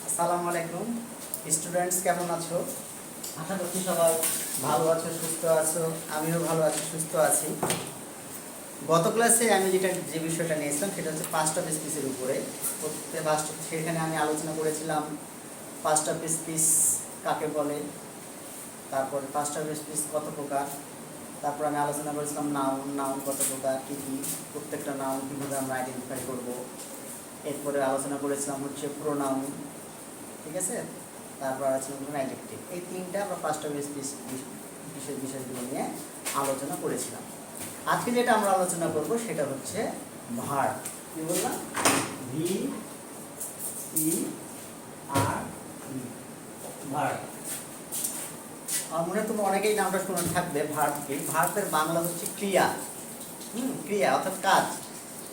আসসালামু আলাইকুম স্টুডেন্টস, কেমন আছো? আশা করছি সবাই ভালো আছো, সুস্থ আছো। আমিও ভালো আছি, সুস্থ আছি। গত ক্লাসে আমি যে বিষয়টা নিয়েছিলাম সেটা হচ্ছে পাস্ট অফ স্পিচের উপরে। সেখানে আমি আলোচনা করেছিলাম পাস্ট অফ স্পিচ কাকে বলে, তারপর পাস্ট অফ স্পিচ কত প্রকার, তারপর আমি আলোচনা করেছিলাম নাউন কত প্রকার, কী কী, প্রত্যেকটা নাউন কীভাবে আমরা আইডেন্টিফাই করব। এরপরে আলোচনা করেছিলাম হচ্ছে প্রোনাউন, ঠিক আছে। তারপর আলোচনা করলাম অ্যাডজেক্টিভ। এই তিনটা আমরা পাস্ট অফ স্পিচ বিষয়গুলো নিয়ে আলোচনা করেছিলাম। আজকে যেটা আমরা আলোচনা করব সেটা হচ্ছে ভার্ব। কি বললাম? ভার্ব। আর মনে তুমি অনেকেই নামটা শুনে থাকবে ভার্বকে। ভার্বের বাংলা হচ্ছে ক্রিয়া। ক্রিয়া অর্থাৎ কাজ,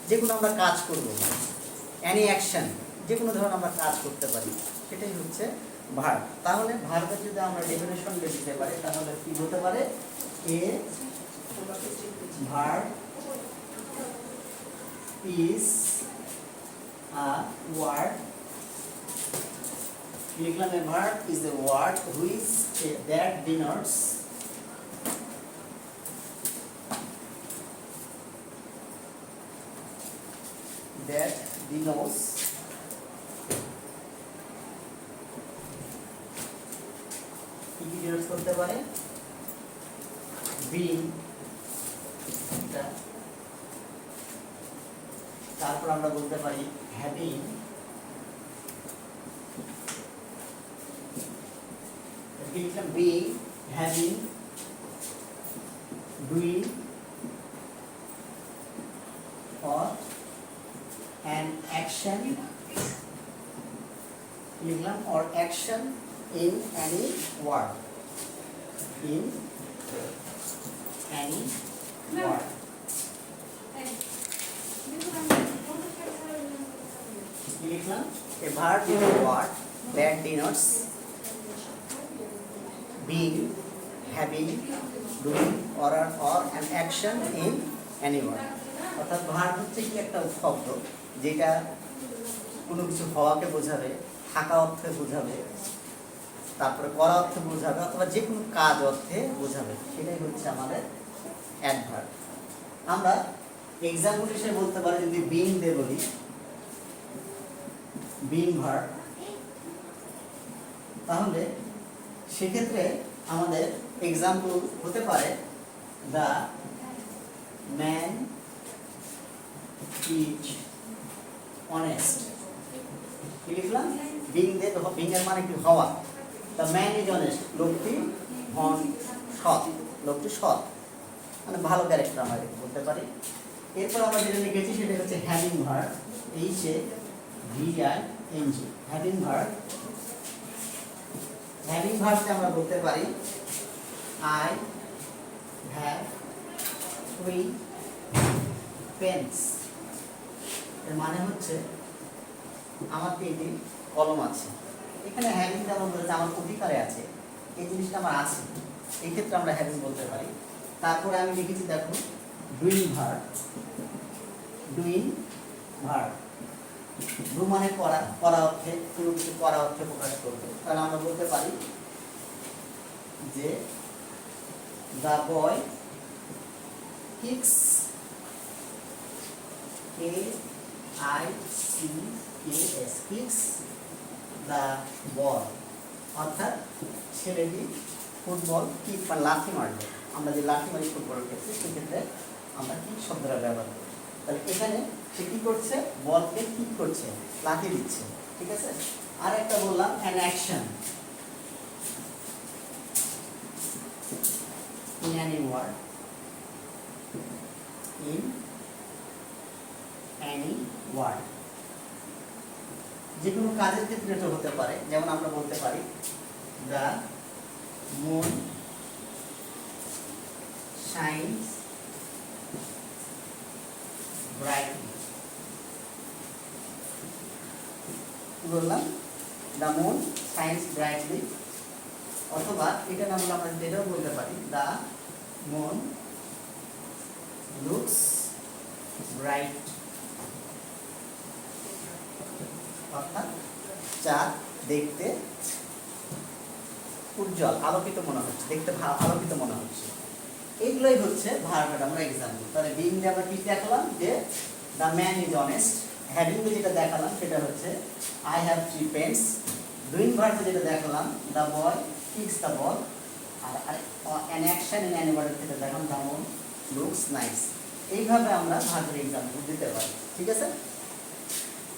যে কোনো আমরা কাজ করব, অ্যানি অ্যাকশন, যে কোনো ধরনের আমরা কাজ করতে পারি, সেটাই হচ্ছে ভার্ব। তাহলে ভার্বের যদি আমরা ডেফিনেশন দিতে পারি তাহলে কি হতে পারে? A verb is a word, লিখলাম a verb is a word which that denotes কি ডিনোটস করতে পারে? বিং, তারপর আমরা বলতে পারি having, being, having, doing or an action, লিখলাম or action in any word, in any word. লিখলাম a verb is a word that denotes being, having, doing or an action in any word. অর্থাৎ verb হচ্ছে কি একটা শব্দ যেটা কোনো কিছু হওয়াকে বোঝাবে, থাকা অর্থে বোঝাবে, তারপরে করা অর্থে বোঝাবে, অথবা যে কোনো কাজ অর্থে বোঝাবে, সেটাই হচ্ছে আমাদের অ্যাডভার্ব। আমরা এক্সাম্পল হিসেবে বলতে পারি, যদি বিং দিয়ে বলি, বিং ভার্ব, তাহলে সেক্ষেত্রে আমাদের এক্সাম্পল হতে পারে দ্য ম্যান ইজ অনেস্ট। কি লিখলাম? বিং দিয়ে, বিং এর মানে কি? হওয়া। দ্য ম্যান ইজ অনেস্ট, লোকটি সৎ, লোকটি সৎ, মানে ভালো ক্যারেক্টার আমরা বলতে পারি। এরপর আমরা যেটা লিখেছি সেটা হচ্ছে having verb, HAVING, having verb. Having ভার্বকে আমরা বলতে পারি আই হ্যাভ 3 পেন্স। এর মানে হচ্ছে আমার 3টি কলম আছে। এখানে হ্যাভিং যেমন বলেছে আমার অধিকারে আছে, এই জিনিসটা আমার আছে, এই ক্ষেত্রে আমরা হ্যাভিং বলতে পারি। তারপরে আমি লিখেছি, দেখো, doing verb, doing verb, do মানে করা, করা অর্থে, কোনো কিছু করা অর্থে প্রকাশ করবে। তাহলে আমরা বলতে পারি যে the boy kicks, KICKS, kicks the বল, অর্থাৎ ছেলেটি ফুটবল কিক বা লাথি মারবে। আমরা যে লাথি মারি ফুটবলের ক্ষেত্রে, সেক্ষেত্রে আমরা কিক শব্দটা ব্যবহার করি। তাহলে এখানে সে কি করছে? বলকে কিক করছে, লাথি দিচ্ছে, ঠিক আছে। আর একটা বললাম an action in any word, in any word, যে কোনো কাজের ক্ষেত্রে এটা হতে পারে। যেমন আমরা বলতে পারি দ্য মুন শাইনস ব্রাইটলি। কি বললাম? The moon shines brightly. অথবা এটা না বলে আমরা এটাও বলতে পারি দ্য মুন লুকস ব্রাইট অর্থাৎ চাঁদ দেখতে উজ্জ্বল, আলোকিত মনে হচ্ছে, দেখতে আলোকিত মনে হচ্ছে। এইগুলোই হচ্ছে ভার্বের আমরা এক্সাম্পল। তাহলে বিং দিয়ে আমরা কি দেখালাম যে the man is honest. Having দিয়ে যেটা দেখালাম সেটা হচ্ছে আই হ্যাভ 3 পেন্স। ডুইং ভার্বে যেটা দেখালাম the boy kicks the ball. আর অ্যান অ্যাকশন ইন অ্যানিমাল যেটা দেখালাম দ্য মুন লুকস নাইস। এইভাবে আমরা ভার্বের এক্সাম্পল দিতে পারি। ঠিক আছে?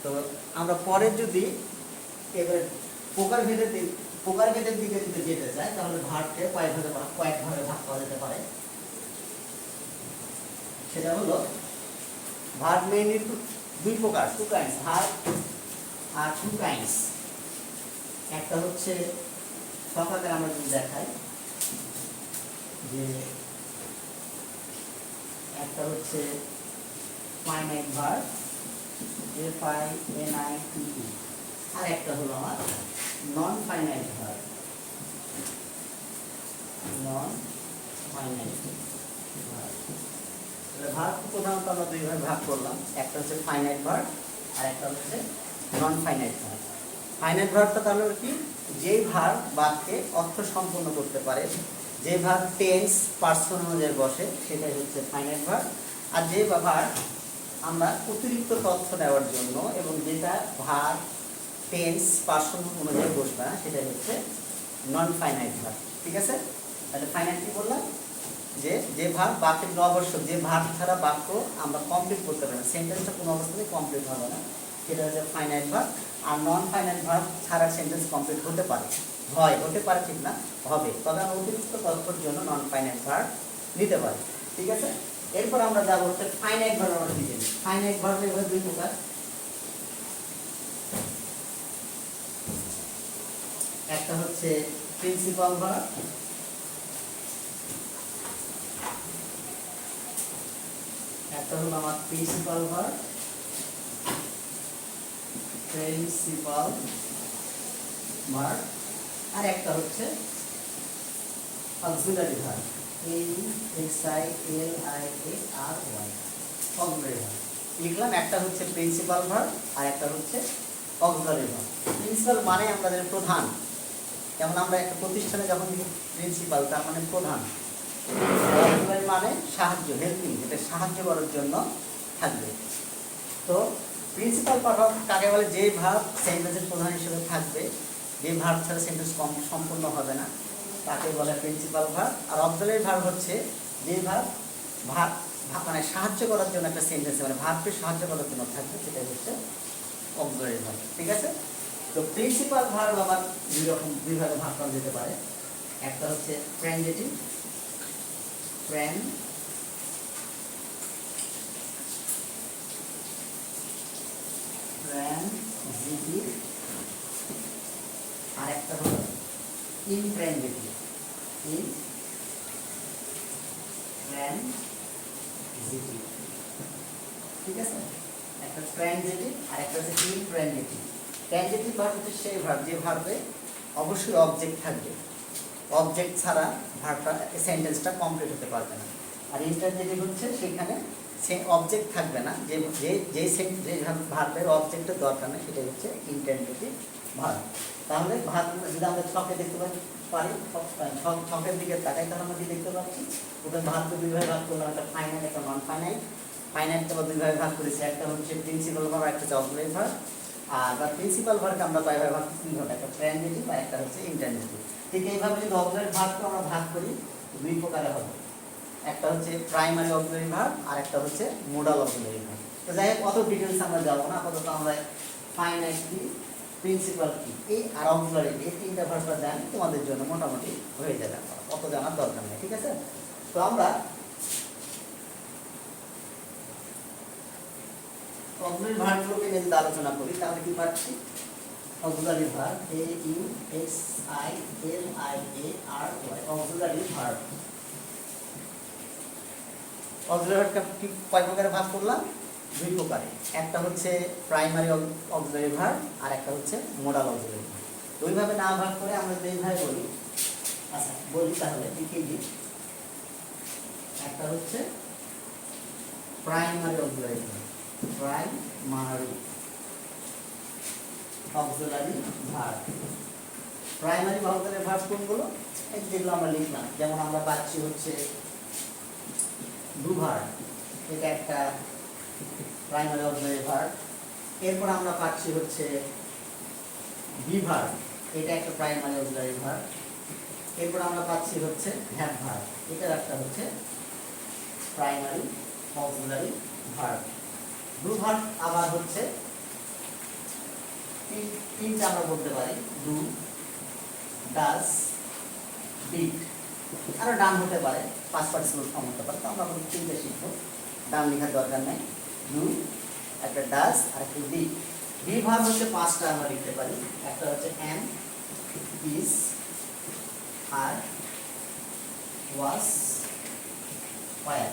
তো আমরা পরে যদি এবার প্রকারভেদের দিকে যদি যেতে চাই তাহলে ভার্বকে কয়েকভাবে ভাগ করা যেতে পারে। সেটা হলো ভার্ব মেইনলি দুই প্রকার, টু কাইন্ডস। ভার্ব আর টু কাইন্ডস। একটা হচ্ছে সকালে আমরা যদি দেখাই যে একটা হচ্ছে ফাইনাইট ভার্ব FINITE, আর একটা হলো আমার non finite verb non finite verb. তাহলে ভার্ব প্রধানত আমরা দুই ভাগে ভাগ করলাম, একটা হচ্ছে ফাইনাইট ভার্ব আর একটা হচ্ছে নন ফাইনাইট ভার্ব। ফাইনাইট ভার্বটা তাহলে কি, যেই ভার্ব বাক্যে অর্থ সম্পন্ন করতে পারে, যে ভার্ব টেন্স পার্সন অনুযায়ী বসে সেটাই হচ্ছে ফাইনাইট ভার্ব। আর যে ভার্ব আমরা অতিরিক্ত তথ্য দেওয়ার জন্য এবং যেটা ভার্ব টেন্স পার্সন অনুযায়ী বসবে না সেটাই হচ্ছে নন ফাইনাইট ভার্ব। ঠিক আছে? তাহলে ফাইনাইট কি বললাম, যে ভার্ব বাক্যের আবশ্যক, যে ভার্ব ছাড়া বাক্য আমরা কমপ্লিট করতে পারি না, সেন্টেন্সটা কোনো অবস্থাতে কমপ্লিট হবে না, সেটা হচ্ছে ফাইনাইট ভার্ব। আর নন ফাইনাইট ভার্ব ছাড়া সেন্টেন্স কমপ্লিট হতে পারে, হতে পারে ঠিক না, হবে, তবে আমরা অতিরিক্ত তথ্যের জন্য নন ফাইনাইট ভার্ব নিতে পারি। ঠিক আছে? এরপর আমরা যাবো হচ্ছে ফাইনাইট ভার্ব। আমরা কি জানি ফাইনাইট ভার্ব এর দুই প্রকার। একটা হচ্ছে প্রিন্সিপাল ভার্ব, একটা হলো আমার প্রিন্সিপাল ভার্ব, আর একটা হচ্ছে auxiliary verb AUXILIARY, auxiliary verb. লিখলাম একটা হচ্ছে প্রিন্সিপাল ভার্ব আর একটা হচ্ছে অক্সিলারি ভার্ব। প্রিন্সিপাল মানে আমাদের প্রধান, যেমন আমরা একটা প্রতিষ্ঠানে যখন প্রিন্সিপাল তার মানে প্রধান। অক্সিলারি মানে সাহায্য, হেল্পিং, এটা সাহায্য করার জন্য থাকবে। তো প্রিন্সিপাল ভার্ব কাকে বলে, যে ভার্ব সেন্টেন্সের প্রধান হিসেবে থাকবে, যে ভার্ব ছাড়া সেন্টেন্স সম্পূর্ণ হবে না, তাকে বলে প্রিন্সিপাল ভার্ব। আর অক্সিলারি ভার্ব হচ্ছে যে ভার্ব মানে সাহায্য করার জন্য একটা সেন্টেন্স, মানে ভার্বকে সাহায্য করার জন্য থাকবে, সেটাই হচ্ছে অক্সিলারি ভার্ব। ঠিক আছে? তো প্রিন্সিপাল ভার্ব আবার দুই ভাগে ভাগ করা যেতে পারে। একটা হচ্ছে ট্রানজিটিভ, আর একটা হলো ইনট্রানজিটিভ। ঠিক আছে? একটা ট্রানজিটিভ আর একটা হচ্ছে ইনট্রানজিটিভ। ট্রানজিটিভ ভার্ব হচ্ছে সেই ভার্ব যে ভার্বে অবশ্যই অবজেক্ট থাকবে, অবজেক্ট ছাড়া ভার্বটা সেন্টেন্সটা কমপ্লিট হতে পারবে না। আর ইনট্রানজিটিভ হচ্ছে সেখানে সে অবজেক্ট থাকবে না, যে ভার্বের অবজেক্টের দরকার নেই, সেটা হচ্ছে ইনট্রানজিটিভ ভার্ব। তাহলে ভার্ব যদি আমরা ছকে দেখতে পারি, ছকের দিকে তাকাই, তাহলে আমরা কি দেখতে পাচ্ছি, ওটা ভার্বকে দুই ভাগে ভাগ করলাম, একটা ফাইনাইট একটা নন ফাইনাইট। ফাইনাইটকে আমরা দুই ভাগে ভাগ করেছি, একটা হচ্ছে প্রিন্সিপাল ভার্ব, একটা হচ্ছে অক্সিলারি ভার্ব। আর প্রিন্সিপাল ভার্বকে আমরা কয় ভাগে ভাগ করছি, তিন ভাগে, একটা ট্রানজিটিভ আর একটা হচ্ছে ইনট্রানজিটিভ। ঠিক এইভাবে যদি অক্সিলারি ভার্বকে আমরা ভাগ করি দুই প্রকারে হবে, একটা হচ্ছে প্রাইমারি অক্সিলারি ভার্ব আর একটা হচ্ছে মোডাল অক্সিলারি ভার্ব। তো যাই হোক অত ডিটেলস আমরা যাবো না, আপাতত আমরা ফাইনাইট কি, প্রিন্সিপাল কি, এই আর অক্সিলারি, এই তিনটা ভার্বটা জানি তোমাদের জন্য মোটামুটি হয়ে যাবে, অত জানার দরকার নেই। ঠিক আছে? তো আমরা অক্সিলারি ভার্বগুলোকে নিয়ে যদি আলোচনা করি তাহলে কি পাচ্ছি, auxiliary verb AUXILIARY, auxiliary verb. Auxiliary ভার্বকে কয় প্রকারে ভাগ করলাম, দুই প্রকারে। একটা হচ্ছে প্রাইমারি অক্সিলারি ভার্ব আর একটা হচ্ছে মোডাল অক্সিলারি ভার্ব। দুইভাবে না ভাগ করে আমরা যদি এইভাবে বলি, আচ্ছা বলি তাহলে লিখে দিই। একটা হচ্ছে primary auxiliary verb, primary auxiliary verb. Primary auxiliary verb কোনগুলো? এই যেগুলো আমরা লিখলাম, যেমন আমরা পাচ্ছি হচ্ছে ডু ভার্ব, এটা একটা প্রাইমারি অক্সিলারি ভার্ব। এরপর আমরা পাচ্ছি হচ্ছে বি ভার্ব, এটা একটা প্রাইমারি অক্সিলারি ভার্ব। এরপর আমরা পাচ্ছি হচ্ছে হ্যাভ ভার্ব, এটা একটা হচ্ছে primary auxiliary verb. Do verb আবার হচ্ছে তিনটা আমরা বলতে পারি, ডু, ডাজ, ডিড। আরো ডান হতে পারে, পাস্ট পার্টিসিপল ফর্ম হতে পারে, তো আমরা তিনটে শিখবো, ডান লেখার দরকার নেই। ডু, একটা ডাজ আর একটা ডিড। বি ভার্ব হচ্ছে পাঁচটা আমরা লিখতে পারি, একটা হচ্ছে am, is, are, was, were,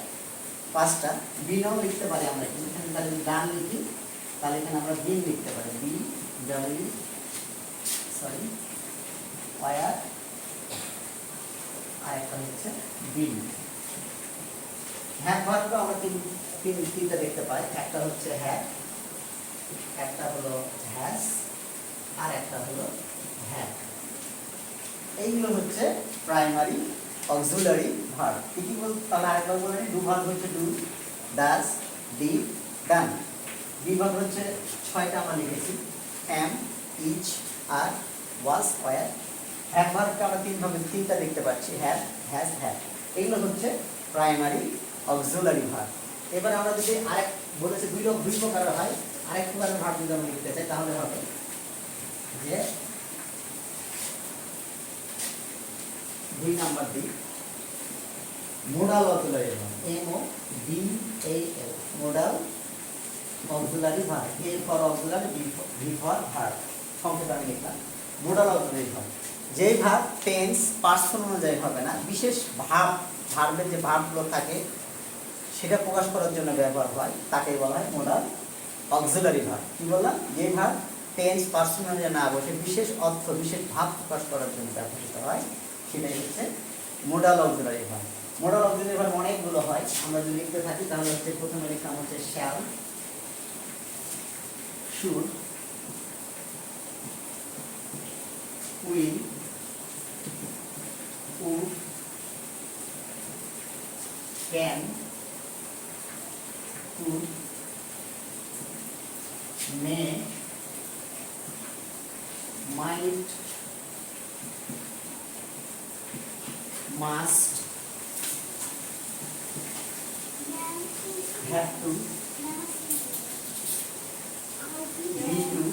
পাঁচটা। বিনও লিখতে পারি আমরা, এখানে তাহলে ডান লিখি, তাহলে এখানে আমরা বিন লিখতে পারি, বি ডাব্লিউ সরি ওয়্যার, আর একটা হচ্ছে বিন। হ্যাভ ভার্বটা আমরা তিনটা দেখতে পাই, একটা হচ্ছে হ্যাভ, একটা হলো হ্যাজ, আর একটা হলো হ্যাভ। এইগুলো হচ্ছে প্রাইমারি অক্সিলারি ভার্ব। কি কি বল, তাহলে আরেকবার বলে নিই। ডু ভার্ব হচ্ছে do, does, did, done. Be verb হচ্ছে ছয়টা আমরা লিখেছি, am, is, are, was, were. Have ভার্বটা আমরা তিনটা দেখতে পাচ্ছি, হ্যাভ, হ্যাজ, হ্যাভ। এইগুলো হচ্ছে প্রাইমারি অক্সিলারি ভার্ব। এবার আমরা যদি আরেক বলেছে দুই প্রকারের হয়, আরেক প্রকারের ভার্ব যদি আমরা লিখতে চাই তাহলে হবে যে 2 নাম্বার দিক modal auxiliary verb, M O D A L, modal auxiliary verb. A for auxiliary, V for verb, সংক্ষেপে আমি লিখলাম মোডাল অক্সিলারি ভার্ব। যেই ভার্ব টেন্স পার্সন অনুযায়ী হবে না, বিশেষ ভার্বের যে ভার্বগুলো থাকে সেটা প্রকাশ করার জন্য ব্যবহার হয়, তাকে বলা হয় মোডাল অক্সিলারি ভার্ব। কি বললাম? যে ভার্ব টেন্স পার্সন অনুযায়ী না বসে বিশেষ অর্থ, বিশেষ ভাব প্রকাশ করার জন্য ব্যবহৃত হয়, সেটাই হচ্ছে modal auxiliary verb. Modal auxiliary verb অনেকগুলো হয়, আমরা যদি লিখতে থাকি তাহলে হচ্ছে প্রথমে লিখলাম হচ্ছে shall, should, will, would, can, could, may, might, must, have to, be to,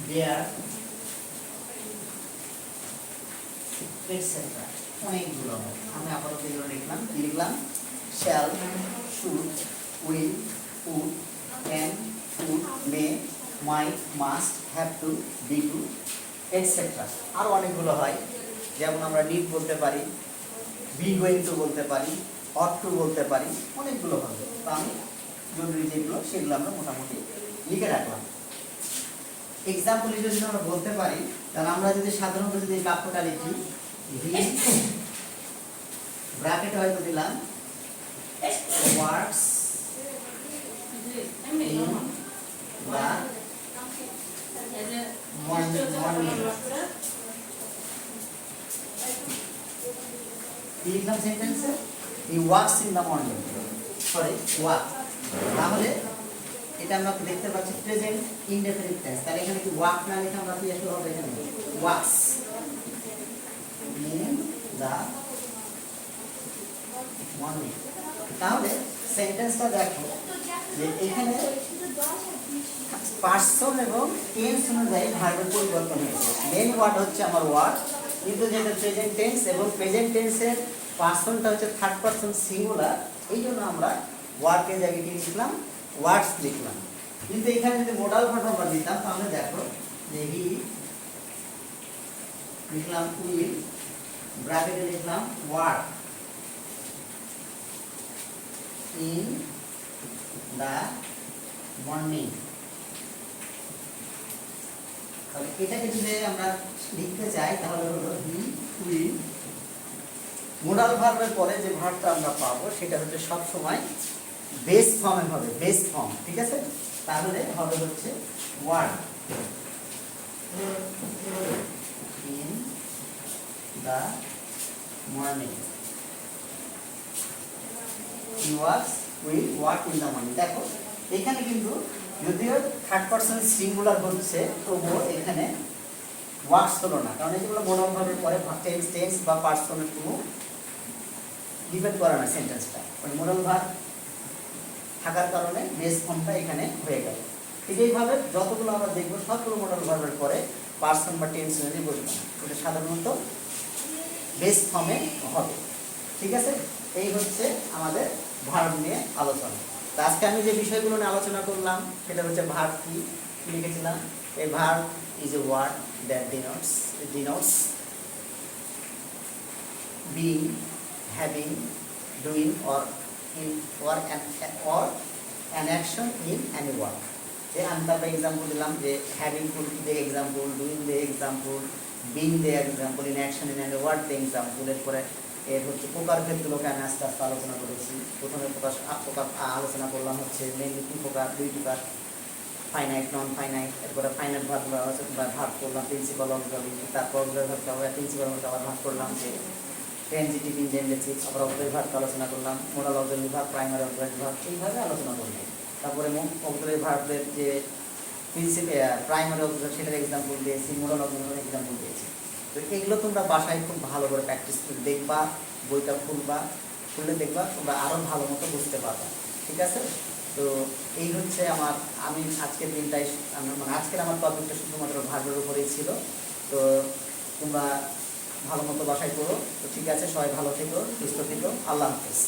dare, etc. অনেকগুলো হয়, আমি আপাতত এগুলো লিখলাম। কি লিখলাম? Shall, should, will, would, can, could, may, might, must, have to, be to, etcetera. আরও অনেকগুলো হয়, যেমন আমরা নিড বলতে পারি, বি গোয়িং টু বলতে পারি, অট টু বলতে পারি, অনেকগুলো হবে। তো আমি জরুরি যেগুলো সেগুলো আমরা মোটামুটি লিখে রাখলাম। এক্সাম্পল হিসেবে যদি আমরা বলতে পারি, তাহলে আমরা যদি সাধারণত যদি এই বাক্যটা লিখি, হি ব্র্যাকেট হয়তো দিলাম ওয়ার্কস ইন দ্য মর্নিং, লিখলাম সেন্টেন্সে he works in the morning, sorry work. তাহলে এটা আমরা দেখতে পাচ্ছি প্রেজেন্ট ইনডেফিনিট টেন্স, তাহলে এখানে কি ওয়ার্ক না লিখে আমরা কি আসলে হবে এখানে ওয়ার্কস ইন দ্য মর্নিং। তাহলে সেন্টেন্সটা দেখো যে এখানে পার্সন এবং টেন্স অনুযায়ী ভার্বের পরিবর্তন হয়েছে। মেইন ওয়ার্ড হচ্ছে আমার ওয়ার্ক, কিন্তু যেটা প্রেজেন্ট টেন্স এবং প্রেজেন্ট টেন্সের পার্সনটা হচ্ছে থার্ড পার্সন সিঙ্গুলার, এই জন্য আমরা ওয়ার্কের জায়গায় কি লিখলাম? ওয়ার্ডস লিখলাম। কিন্তু এখানে যদি মোডাল ভার্ব আমরা দিতাম তাহলে দেখো যে হি লিখলাম উইল, ব্র্যাকেটে লিখলাম ওয়ার্ক ইন দ্য মর্নিং। তাহলে এটাকে যদি আমরা লিখতে চাই তাহলে হলো হি উইল, মোডাল ভার্বের পরে যে ভার্বটা আমরা পাবো সেটা হচ্ছে সব সময় বেস ফর্মে হবে, বেস ফর্ম, ঠিক আছে? তাহলে হবে হচ্ছে work in the morning. He works will work in the morning। দেখো এখানে কিন্তু যদিও থার্ড পারসন সিঙ্গুলার হচ্ছে তবুও এখানে ওয়ার্কস হলো না, কারণ এগুলো মোডাল ভার্বের পরে টেন্স বা পার্সনের কোনো ডিপেন্ড করে না সেন্টেন্সটা, মানে মোডাল ভার্ব থাকার কারণে বেস ফর্মটা এখানে হয়ে গেল। ঠিক এইভাবে যতগুলো আমরা দেখবো সবগুলো মোডাল ভার্বের পরে পার্সন বা টেন্স অনুযায়ী বসবে না, এটা সাধারণত বেস ফর্মে হবে। ঠিক আছে, এই হচ্ছে আমাদের ভার্ব নিয়ে আলোচনা। তো আজকে আমি যে বিষয়গুলো নিয়ে আলোচনা করলাম সেটা হচ্ছে ভার্ব কি লিখেছিলাম। এই verb is a word that denotes being, having, doing or an action in any work। যে আমি তারপরে এক্সাম্পল দিলাম যে having food the example, doing the example, being the example, in action in any word the example. এরপরে এর হচ্ছে প্রকার ভেদগুলোকে আমি আস্তে আস্তে আলোচনা করেছি। প্রথমে প্রকার আলোচনা করলাম হচ্ছে মেনলি তিন প্রকার, দুই প্রকার, ফাইনাইট নন ফাইনাইট। এরপরে ফাইনাইট ভার্বগুলো ভাগ করলাম প্রিন্সিপাল অক্সিলারি, তারপর অক্সিলারি ভার্বকে আবার প্রিন্সিপাল আবার ভাগ করলাম যে ট্রানজিটিভ ইনজেন্ডেটিভ, আবার অক্সিলারি ভার্বকে আলোচনা করলাম, modal auxiliary verb, primary auxiliary verb, এইভাবে আলোচনা করলাম। তারপরে অক্সিলারি ভার্বের যে প্রাইমারি অক্সিলারি সেটার এক্সাম্পল দিয়েছি, মোডাল অক্সিলারি এক্সাম্পল দিয়েছি। তো এগুলো তোমরা বাসায় খুব ভালো করে প্র্যাকটিস করে দেখবা, বইটা খুললে দেখবা, তোমরা আরও ভালো মতো বুঝতে পারবা। ঠিক আছে, তো এই হচ্ছে আমি আজকের দিনটাই মানে আজকের আমার টপিকটা শুধুমাত্র ভার্বের উপরেই ছিল। তো তোমরা ভালো মতো বাসায় করো। তো ঠিক আছে, সবাই ভালো থেকো, সুস্থ থেকো, আল্লাহ হাফেজ।